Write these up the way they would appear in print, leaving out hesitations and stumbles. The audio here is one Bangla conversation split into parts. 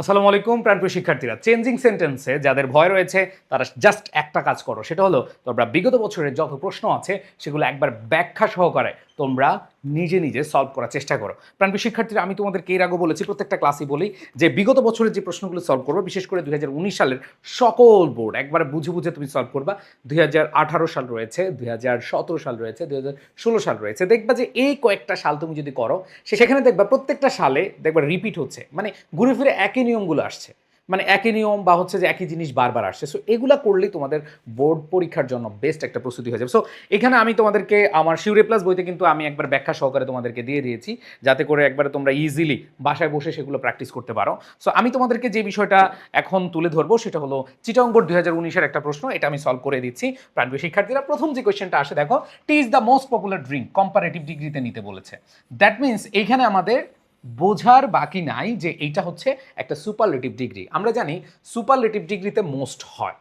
আসসালামু আলাইকুম প্রাণপ্রিয় শিক্ষার্থীরা, চেঞ্জিং সেন্টেন্সে যাদের ভয় রয়েছে তারা জাস্ট একটা কাজ করো, সেটা হলো তোমরা বিগত বছরের যত প্রশ্ন আছে সেগুলো একবার ব্যাখ্যা সহকারে তোমরা নিজে নিজে সলভ করার চেষ্টা করো। প্রাণপ্রিয় শিক্ষার্থীরা, আমি তোমাদেরকে এর আগে বলেছি, প্রত্যেকটা ক্লাসই বলি যে বিগত বছরের যে প্রশ্নগুলো সলভ করবো, বিশেষ করে 2019 সালের সকল বোর্ড একবার বুঝে বুঝে তুমি সলভ করবা। 2018 সাল রয়েছে, 2017 সাল রয়েছে, 2016 সাল রয়েছে। দেখবা যে এই কয়েকটা সাল তুমি যদি করো, সেখানে দেখবা প্রত্যেকটা সালে দেখবা রিপিট হচ্ছে, মানে ঘুরে ফিরে একই নিয়মগুলো আসছে, মানে একই নিয়ম বা হচ্ছে যে একই জিনিস বারবার আসছে। সো এগুলা করলেই তোমাদের বোর্ড পরীক্ষার জন্য বেস্ট একটা প্রস্তুতি হয়ে যাবে। সো এখানে আমি তোমাদেরকে আমার শিউরে প্লাস বইতে কিন্তু আমি একবার ব্যাখ্যা সহকারে তোমাদেরকে দিয়ে দিয়েছি, যাতে করে একবারে তোমরা ইজিলি বাসায় বসে সেগুলো প্র্যাকটিস করতে পারো। সো আমি তোমাদেরকে যে বিষয়টা এখন তুলে ধরবো সেটা হলো চিটাগং বোর্ড 2019-এর একটা প্রশ্ন, এটা আমি সলভ করে দিচ্ছি। প্রাণপ্রিয় শিক্ষার্থীরা, প্রথম যে কোয়েশ্চেনটা আসে দেখো, tea is the most popular drink comparative ডিগ্রিতে নিতে বলেছে। দ্যাট মিনস এইখানে আমাদের বোঝার বাকি নাই যে এইটা হচ্ছে একটা সুপারলেটিভ ডিগ্রি। আমরা জানি সুপারলেটিভ ডিগ্রিতে মোস্ট হয়,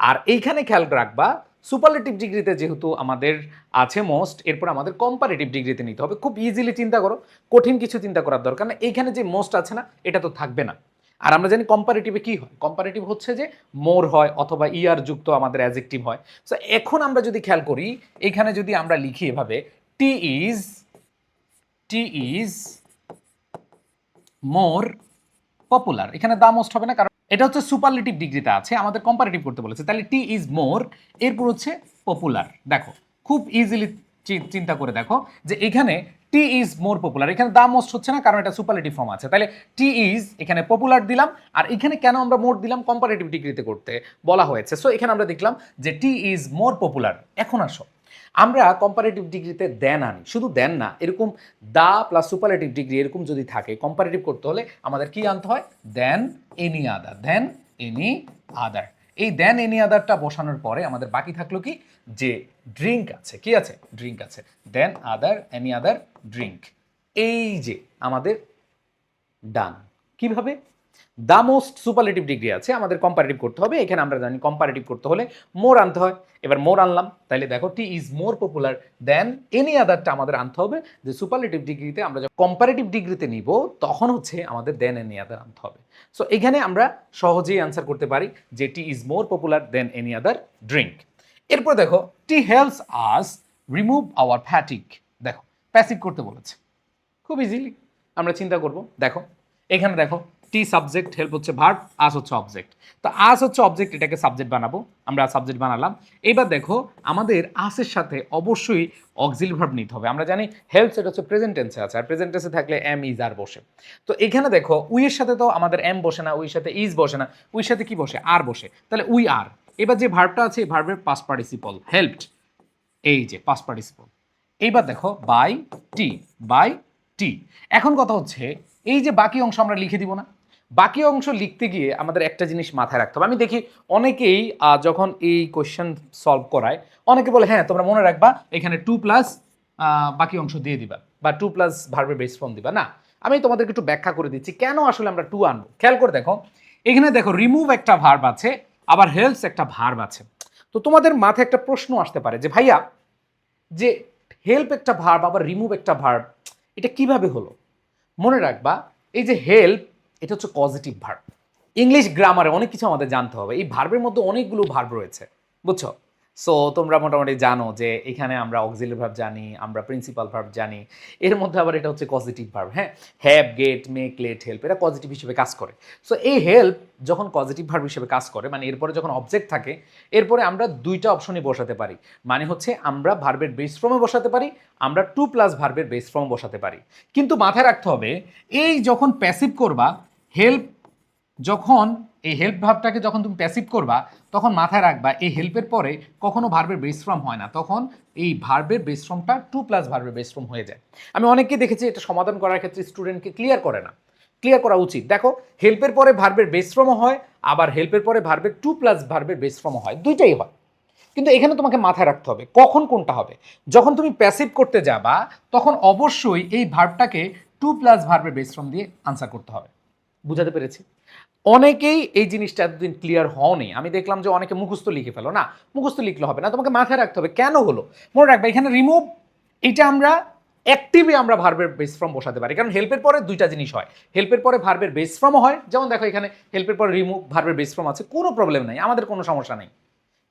আর এইখানে খেয়াল রাখবা সুপারলেটিভ ডিগ্রিতে যেহেতু আমাদের আছে মোস্ট, এরপর আমাদের কম্পারেটিভ ডিগ্রিতে নিতে হবে। খুব ইজিলি চিন্তা করো, কঠিন কিছু চিন্তা করার দরকার না। এইখানে যে মোস্ট আছে না, এটা তো থাকবে না। আর আমরা জানি কম্পারেটিভে কি হয়, কম্পারেটিভ হচ্ছে যে মোর হয় অথবা ইয়ার যুক্ত আমাদের অ্যাডজেক্টিভ হয়। সো এখন আমরা যদি খেয়াল করি, এখানে যদি আমরা লিখি এভাবে, টি ইজ মোর পপুলার, এখানে দা মোস্ট হবে না, কারণ এটা হচ্ছে সুপারলেটিভ ডিগ্রিতে আছে, আমাদের কম্পারেটিভ করতে বলেছে। তাহলে টি ইজ মোর, এরপর হচ্ছে পপুলার। দেখো খুব ইজিলি চিন্তা করে দেখো যে এখানে টি ইজ মোর পপুলার, এখানে দা মোস্ট হচ্ছে না, কারণ এটা সুপারলেটিভ ফর্ম আছে। তাহলে টি ইজ এখানে পপুলার দিলাম, আর এখানে কেন আমরা মোর দিলাম, কম্পারেটিভ ডিগ্রিতে করতে বলা হয়েছে। সো এখানে আমরা দেখলাম যে টি ইজ মোর পপুলার। এখন আসো, আমরা কম্পারেটিভ ডিগ্রিতে দেন আনি, শুধু দেন না, এরকম দা প্লাস সুপারলেটিভ ডিগ্রি এরকম যদি থাকে, কম্পারেটিভ করতে হলে আমাদের কি আনতে হয়, দেন এনি আদার, দেন এনি আদার। এই দেন এনি আদারটা বসানোর পরে আমাদের বাকি থাকলো কি, যে ড্রিঙ্ক আছে, কি আছে, ড্রিঙ্ক আছে, দেন আদার এনি আদার ড্রিঙ্ক। এই যে আমাদের ডান। কিভাবে, দ্য মোস্ট সুপারলেটিভ ডিগ্রি আছে, আমাদের কম্পারেটিভ করতে হবে। এখানে আমরা জানি কম্পারেটিভ করতে হলে মোর আনতে হয়, এবার মোর আনলাম। তাইলে দেখো tea is more popular than any আদারটা আমাদের আনতে হবে, যে সুপারলেটিভ ডিগ্রিতে আমরা যখন কম্পারেটিভ ডিগ্রিতে নিব তখন হচ্ছে আমাদের দেন এনি আদার আনতে হবে। সো এখানে আমরা সহজেই আনসার করতে পারি যে tea is more popular than any other drink. এরপর দেখো, tea helps us remove our fatigue. দেখো প্যাসিভ করতে বলেছে, খুব ইজিলি আমরা চিন্তা করব। দেখো এখানে দেখো, টি সাবজেক্ট, হেল্প হচ্ছে ভার্ব, আস হচ্ছে অবজেক্ট। তো আস হচ্ছে অবজেক্ট, এটাকে সাবজেক্ট বানাবো, আমরা সাবজেক্ট বানালাম। এবার দেখো আমাদের আসের সাথে অবশ্যই অক্সিলারি ভার্ব নিতে হবে। আমরা জানি হেল্পস এটা হচ্ছে প্রেজেন্ট টেন্সে আছে, আর প্রেজেন্ট টেন্সে থাকলে এম ইজ আর বসে। তো এখানে দেখো উই এর সাথে তো আমাদের এম বসে না, উইয়ের সাথে ইজ বসে না, উইয়ের সাথে কি বসে, আর বসে। তাহলে উই আর, এবার যে ভার্বটা আছে এই ভার্বের পাস্ট পার্টিসিপল হেল্পড, এই যে পাস্ট পার্টিসিপল। এইবার দেখো বাই টি, বাই টি। এখন কথা হচ্ছে এই যে বাকি অংশ আমরা লিখে দিব না, বাকি অংশ লিখতে গিয়ে আমাদের একটা জিনিস মাথায় রাখতে হবে। আমি দেখি অনেকেই যখন এই কোয়েশ্চেন সলভ করায়, অনেকে বলে হ্যাঁ তোমরা মনে রাখবা এখানে টু প্লাস বাকি অংশ দিয়ে দিবা, বা টু প্লাস ভার্বের বেস ফর্ম দিবা। না, আমি তোমাদেরকে একটু ব্যাখ্যা করে দিচ্ছি কেন আসলে আমরা টু আনবো। খেয়াল করে দেখো, এখানে দেখো রিমুভ একটা ভার্ব আছে, আবার হেল্পস একটা ভার্ব আছে। তো তোমাদের মাথায় একটা প্রশ্ন আসতে পারে যে ভাইয়া, যে হেল্প একটা ভার্ব আবার রিমুভ একটা ভার্ব, এটা কিভাবে হলো। মনে রাখবা এই যে হেল্প, এটা হচ্ছে পজিটিভ ভার্ব। ইংলিশ গ্রামারে অনেক কিছু আমাদের জানতে হবে, এই ভার্বের মধ্যে অনেকগুলো ভার্ব রয়েছে, বুঝছো। সো তোমরা মোটামুটি জানো যে এখানে আমরা অক্সিলারি ভার্ব জানি, আমরা প্রিন্সিপাল ভার্ব জানি, এর মধ্যে আবার এটা হচ্ছে পজিটিভ ভার্ব। হ্যাঁ, have, get, make, let, help, এটা পজিটিভ হিসেবে কাজ করে। সো এই হেল্প যখন পজিটিভ ভার্ব হিসেবে কাজ করে, মানে এরপরে যখন অবজেক্ট থাকে, এরপরে আমরা দুইটা অপশনই বসাতে পারি। মানে হচ্ছে আমরা ভার্বের বেস ফর্মে বসাতে পারি, আমরা টু প্লাস ভার্বের বেস ফর্ম বসাতে পারি। কিন্তু মাথায় রাখতে হবে, এই যখন প্যাসিভ করবা, হেল্প যখন এই হেল্প ভার্বটাকে যখন তুমি প্যাসিভ করবা, তখন মাথায় রাখবা এই হেল্পের পরে কখনো ভার্বের বেস ফর্ম হয় না, তখন এই ভার্বের বেস ফর্মটা টু প্লাস ভার্বের বেস ফর্ম হয়ে যায়। আমি অনেককে দেখেছি এটা সমাধান করার ক্ষেত্রে স্টুডেন্টকে ক্লিয়ার করে না, ক্লিয়ার করা উচিত। দেখো হেল্পের পরে ভার্বের বেস ফর্মও হয়, আবার হেল্পের পরে ভার্বের টু প্লাস ভার্বের বেস ফর্মও হয়, দুইটাই হয়। কিন্তু এখানে তোমাকে মাথায় রাখতে হবে কখন কোনটা হবে। যখন তুমি প্যাসিভ করতে যাবা তখন অবশ্যই এই ভার্বটাকে টু প্লাস ভার্বের বেস ফর্ম দিয়ে আনসার করতে হবে। বুঝাতে পেরেছি? অনেকেই এই জিনিসটা এতদিন ক্লিয়ার হওনি, আমি দেখলাম যে অনেকে মুখস্থ লিখে ফেলো। না, মুখস্থ লিখলে হবে না, তোমাকে মাথায় রাখতে হবে কেন হলো। মনে রাখবে এখানে রিমুভ, এটা আমরা অ্যাক্টিভে আমরা ভার্বের বেস ফর্ম বসাতে পারি, কারণ হেল্পের পরে দুইটা জিনিস হয়, হেল্পের পরে ভার্বের বেস ফর্মও হয়, যেমন দেখো এখানে হেল্পের পরে রিমুভ ভার্বের বেস ফর্ম আছে, কোনো প্রবলেম নাই, আমাদের কোনো সমস্যা নেই।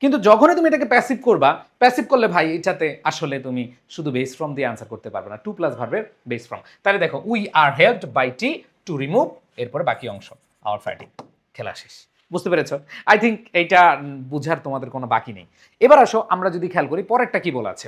কিন্তু যখনই তুমি এটাকে প্যাসিভ করবা, প্যাসিভ করলে ভাই এটাতে আসলে তুমি শুধু বেস ফর্ম দিয়ে আনসার করতে পারবে না, টু প্লাস ভার্বের বেস ফর্ম। তাহলে দেখো we are helped by T to remove, এরপরে বাকি অংশ আওয়ার ফাইটিং, খেলা শেষ। বুঝতে পেরেছো? আই থিঙ্ক এইটা বুঝার তোমাদের কোনো বাকি নেই। এবার আসো আমরা যদি খেয়াল করি পরেরটা কি বলা আছে,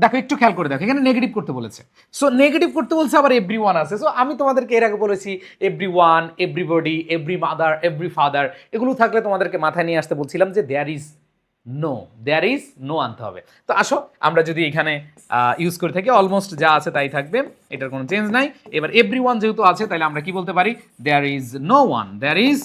দেখো একটু খেয়াল করে দেখো, এখানে নেগেটিভ করতে বলেছে। সো নেগেটিভ করতে বলছে, আবার এভরি ওয়ান আছে। সো আমি তোমাদেরকে এর আগে বলেছি every one, everybody, every mother, every father, এগুলো থাকলে তোমাদেরকে মাথায় নিয়ে আসতে বলছিলাম যে দেয়ার ইজ নো আনতে হবে। তো আসো আমরা যদি এখানে ইউজ করে থাকি, অলমোস্ট যা আছে তাই থাকবে, এটার কোনো চেঞ্জ নাই। এবার এভরি ওয়ান যেহেতু আছে, তাহলে আমরা কি বলতে পারি, there is no one, there is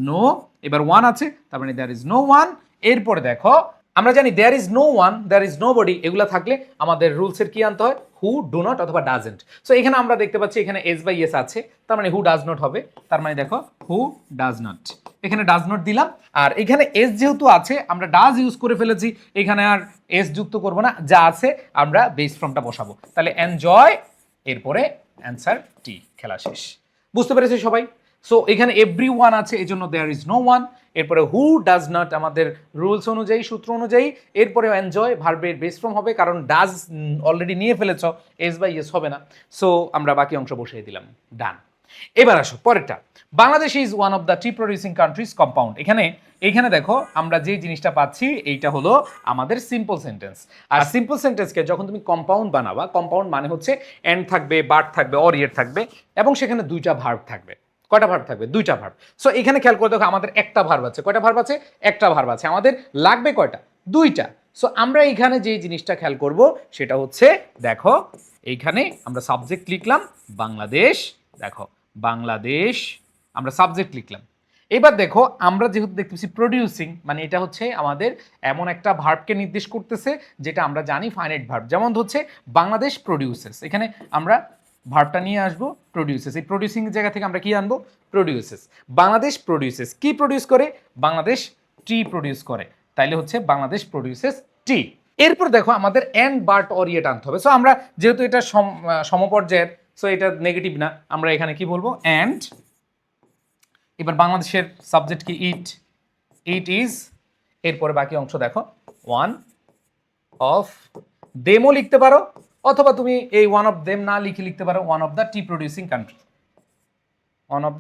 no, এবার ওয়ান আছে তার মানে দেয়ার ইজ নো ওয়ান। এরপরে দেখো আমরা জানি there is no one, there is nobody, এগুলো থাকলে আমাদের রুলসের কি আনতে হয়, হু, ডু নট অথবা ডাজেন্ট। সো এখানে আমরা দেখতে পাচ্ছি এখানে এস বাই এস আছে, তার মানে হু ডাজ নট হবে, তার মানে দেখো হু ডাজ নট, এখানে ডাজ নট দিলাম। আর এখানে এস যেহেতু আছে আমরা ডাজ ইউজ করে ফেলেছি, এখানে আর এস যুক্ত করব না, যা আছে আমরা বেস ফর্মটা বসাবো। তাহলে এনজয়, এরপরে অ্যান্সার টি, খেলা শেষ। বুঝতে পেরেছে সবাই? সো এখানে এভরি ওয়ান আছে, এই জন্য দেয়ার ইজ নো ওয়ান। এরপরে হু ডাজ নট আমাদের রুলস অনুযায়ী, সূত্র অনুযায়ী। এরপরে এনজয় ভার্বের বেস ফর্ম হবে, কারণ ডাজ অলরেডি নিয়ে ফেলেছ, এস বাই এস হবে না। সো আমরা বাকি অংশ বসিয়ে দিলাম, ডান। এবার আসো পরেরটা, Bangladesh is one of the tea producing countries compound. এখানে দেখো আমরা যে জিনিসটা পাচ্ছি এইটা হলো আমাদের সিম্পল সেন্টেন্স। আর সিম্পল সেন্টেন্সকে যখন তুমি কম্পাউন্ড বানাবা, কম্পাউন্ড মানে হচ্ছে এন্ড থাকবে, বার্ড থাকবে, অর ইয়ের থাকবে, এবং সেখানে দুইটা ভার্ব থাকবে। কয়টা ভার্ব থাকবে? দুইটা ভার্ব। সো এখানে খেয়াল করে দেখো আমাদের একটা ভার্ব আছে। কয়টা ভার্ব আছে? একটা ভার্ব আছে। আমাদের লাগবে কয়টা? দুইটা। সো আমরা এইখানে যে জিনিসটা খেয়াল করব সেটা হচ্ছে, দেখো এইখানে আমরা সাবজেক্ট লিখলাম বাংলাদেশ, দেখো বাংলাদেশ আমরা সাবজেক্ট লিখলাম। এবার দেখো আমরা যেহেতু দেখতেছি প্রডিউসিং, মানে এটা হচ্ছে আমাদের এমন একটা ভার্বকে নির্দেশ করতেছে যেটা আমরা জানি ফাইনাইট ভার্ব। যেমন হচ্ছে বাংলাদেশ প্রডিউসেস, এখানে আমরা ভার্বটা নিয়ে আসবো প্রডিউসেস, এই প্রডিউসিং জায়গা থেকে আমরা কি আনবো? প্রডিউসেস। বাংলাদেশ প্রডিউসেস, কি প্রডিউস করে? বাংলাদেশ টি প্রডিউস করে, তাইলে হচ্ছে বাংলাদেশ প্রডিউসেস টি। এরপর দেখো আমাদের এন্ড বার্ট অরিয়েট আনতে হবে। সো আমরা যেহেতু এটা সমপর্যায়ের, সো এটা নেগেটিভ না, আমরা এখানে কি বলবো? এন্ড। এবার বাংলাদেশের সাবজেক্ট কি? ইট, ইট ইজ। এরপরে বাকি অংশ দেখো ওয়ান অফ দেমও লিখতে পারো, অথবা তুমি এই ওয়ান অফ দেম না লিখে লিখতে পারো one of the tea producing country, one of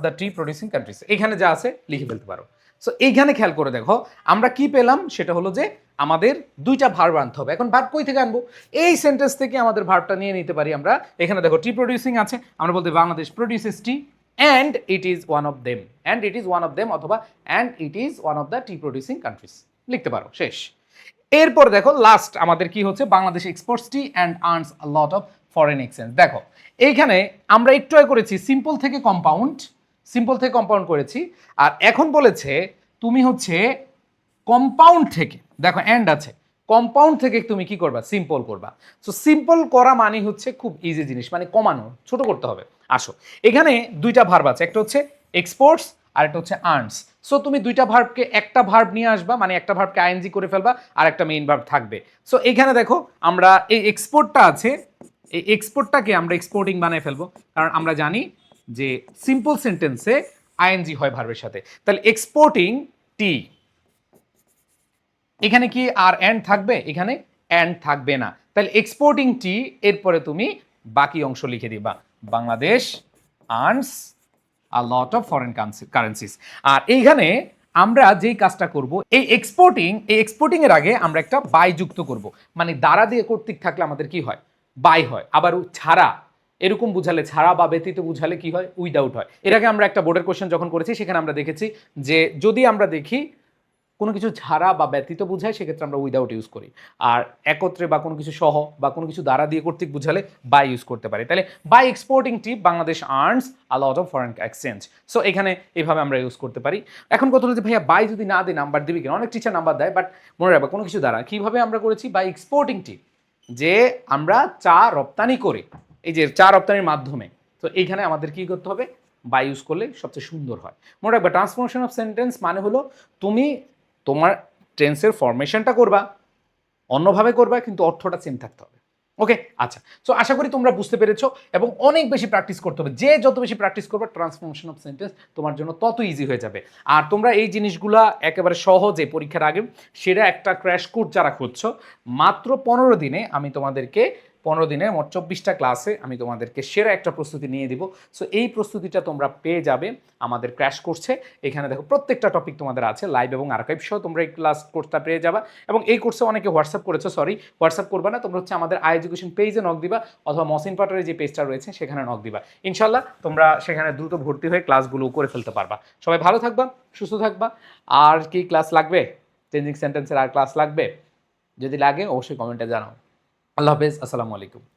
the tea producing countries, এখানে যা আছে লিখে ফেলতে পারো। সো এইখানে খেয়াল করে দেখো আমরা কি পেলাম, সেটা হলো যে আমাদের দুইটা ভার্ব আনতে হবে। এখন ভার্ব কই থেকে আনবো? এই সেন্টেন্স থেকে আমাদের ভার্বটা নিয়ে নিতে পারি আমরা। এখানে দেখো টি প্রডিউসিং আছে, আমরা বলতে Bangladesh produces tea and it is one of them, and it is one of them, অথবা and it is one of the tea producing countries লিখতে পারো, শেষ। এরপর দেখো লাস্ট আমাদের কি হচ্ছে, Bangladesh exports tea and earns a lot of foreign exchange. দেখো এইখানে আমরা একটু করেছি সিম্পল থেকে কম্পাউন্ড, সিম্পল থেকে কম্পাউন্ড করেছি, আর এখন বলেছে তুমি হচ্ছে কম্পাউন্ড থেকে, দেখো এন্ড আছে, কম্পাউন্ড থেকে তুমি কি করবা? সিম্পল করবা। সো সিম্পল করা মানে হচ্ছে খুব ইজি জিনিস, মানে কমানো, ছোট করতে হবে। আসো এখানে দুইটা ভার্ব আছে, একটা হচ্ছে এক্সপোর্টস আর একটা হচ্ছে আর্নস। সো তুমি দুইটা ভার্বকে একটা ভার্ব নিয়ে আসবা, মানে একটা ভার্বকে আইএনজি করে ফেলবা, আর একটা মেইন ভার্ব থাকবে। সো এখানে দেখো আমরা এই এক্সপোর্টটা আছে, এই এক্সপোর্টটাকে আমরা এক্সপোর্টিং বানিয়ে ফেলবো, কারণ আমরা জানি যে সিম্পল সেন্টেন্সে আইএনজি হয় ভার্বের সাথে। তাহলে এক্সপোর্টিং টি, এখানে কি আর এন্ড থাকবে? এখানে এন্ড থাকবে না, তাহলে এক্সপোর্টিং টি, এরপরে তুমি বাকি অংশ লিখে দিবা, Bangladesh earns a lot of foreign currencies. আর এইখানে আমরা যেই কাজটা করব, এই এক্সপোর্টিং এর আগে আমরা একটা বাই যুক্ত করব, মানে দ্বারা দিয়ে কর্তৃক থাকলে আমাদের কি হয়? বাই হয়। আবার ছাড়া এরকম বুঝালে, ছাড়া বা ব্যতীত বুঝালে কি হয়? উইদাউট হয়। এর আগে আমরা একটা বোর্ডের কোশ্চেন যখন করেছি সেখানে আমরা দেখেছি যে যদি আমরা দেখি কোনো কিছু ছাড়া বা ব্যতীত বুঝায় সেক্ষেত্রে আমরা উইদাউট ইউজ করি, আর একত্রে বা কোনো কিছু সহ বা কোনো কিছু দ্বারা দিয়ে কর্তৃক বুঝালে বাই ইউজ করতে পারি। তাহলে by exporting tea Bangladesh earns a lot of foreign exchange. So এখানে এইভাবে আমরা ইউজ করতে পারি। এখন কথা হলো যে ভাইয়া বাই যদি না দেয় নাম্বার দিবি কেন? অনেক টিচার নাম্বার দেয়, বাট মনে রাখবা কোনো কিছু দ্বারা। কীভাবে আমরা করেছি? বাই এক্সপোর্টিং টি, যে আমরা চা রপ্তানি করি, এই যে চা রপ্তানির মাধ্যমে। তো এইখানে আমাদের কি করতে হবে? বাই ইউজ করলে সবচেয়ে সুন্দর হয়। মনে রাখবা ট্রান্সফরমেশন অফ সেন্টেন্স মানে হলো তুমি তোমার টেন্সের ফরমেশনটা করবা, অন্যভাবে করবা কিন্তু অর্থটা সেম থাকতে হবে। ওকে, আচ্ছা। সো আশা করি তোমরা বুঝতে পেরেছো এবং অনেক বেশি প্র্যাকটিস করতে হবে। যে যত বেশি প্র্যাকটিস করবে ট্রান্সফরমেশন অফ সেন্টেন্স তোমার জন্য তত ইজি হয়ে যাবে। আর তোমরা এই জিনিসগুলা একেবারে সহজে পরীক্ষার আগে সেটা একটা ক্র্যাশ কোর্স যারা খুঁজছো, মাত্র 15 দিনে আমি তোমাদেরকে 15 দিনের মোট 24টা ক্লাসে আমি তোমাদেরকে সেরা একটা প্রস্তুতি নিয়ে দিব। সো এই প্রস্তুতিটা তোমরা পেয়ে যাবে আমাদের ক্র্যাশ কোর্সে। এখানে দেখো প্রত্যেকটা টপিক তোমাদের আছে, লাইভ এবং আর্কাইভ সহ তোমরা এই ক্লাস কোর্সটা পেয়ে যাবা। এবং এই কোর্সে অনেকে হোয়াটসঅ্যাপ করেছো, সরি হোয়াটসঅ্যাপ করবে না, তোমরা হচ্ছে আমাদের আই এডুকেশন পেজে নক দিবা অথবা মহসিন পাটোয়ারির যে পেজটা রয়েছে সেখানে নক দিবা। ইনশাল্লাহ তোমরা সেখানে দ্রুত ভর্তি হয়ে ক্লাসগুলো করে ফেলতে পারবা। সবাই ভালো থাকবা, সুস্থ থাকবা। আর কি ক্লাস লাগবে? চেঞ্জিং সেন্টেন্সের আর ক্লাস লাগবে? যদি লাগে অবশ্যই কমেন্টে জানাও। আল্লাহ হাফেজ, আসসালামু আলাইকুম।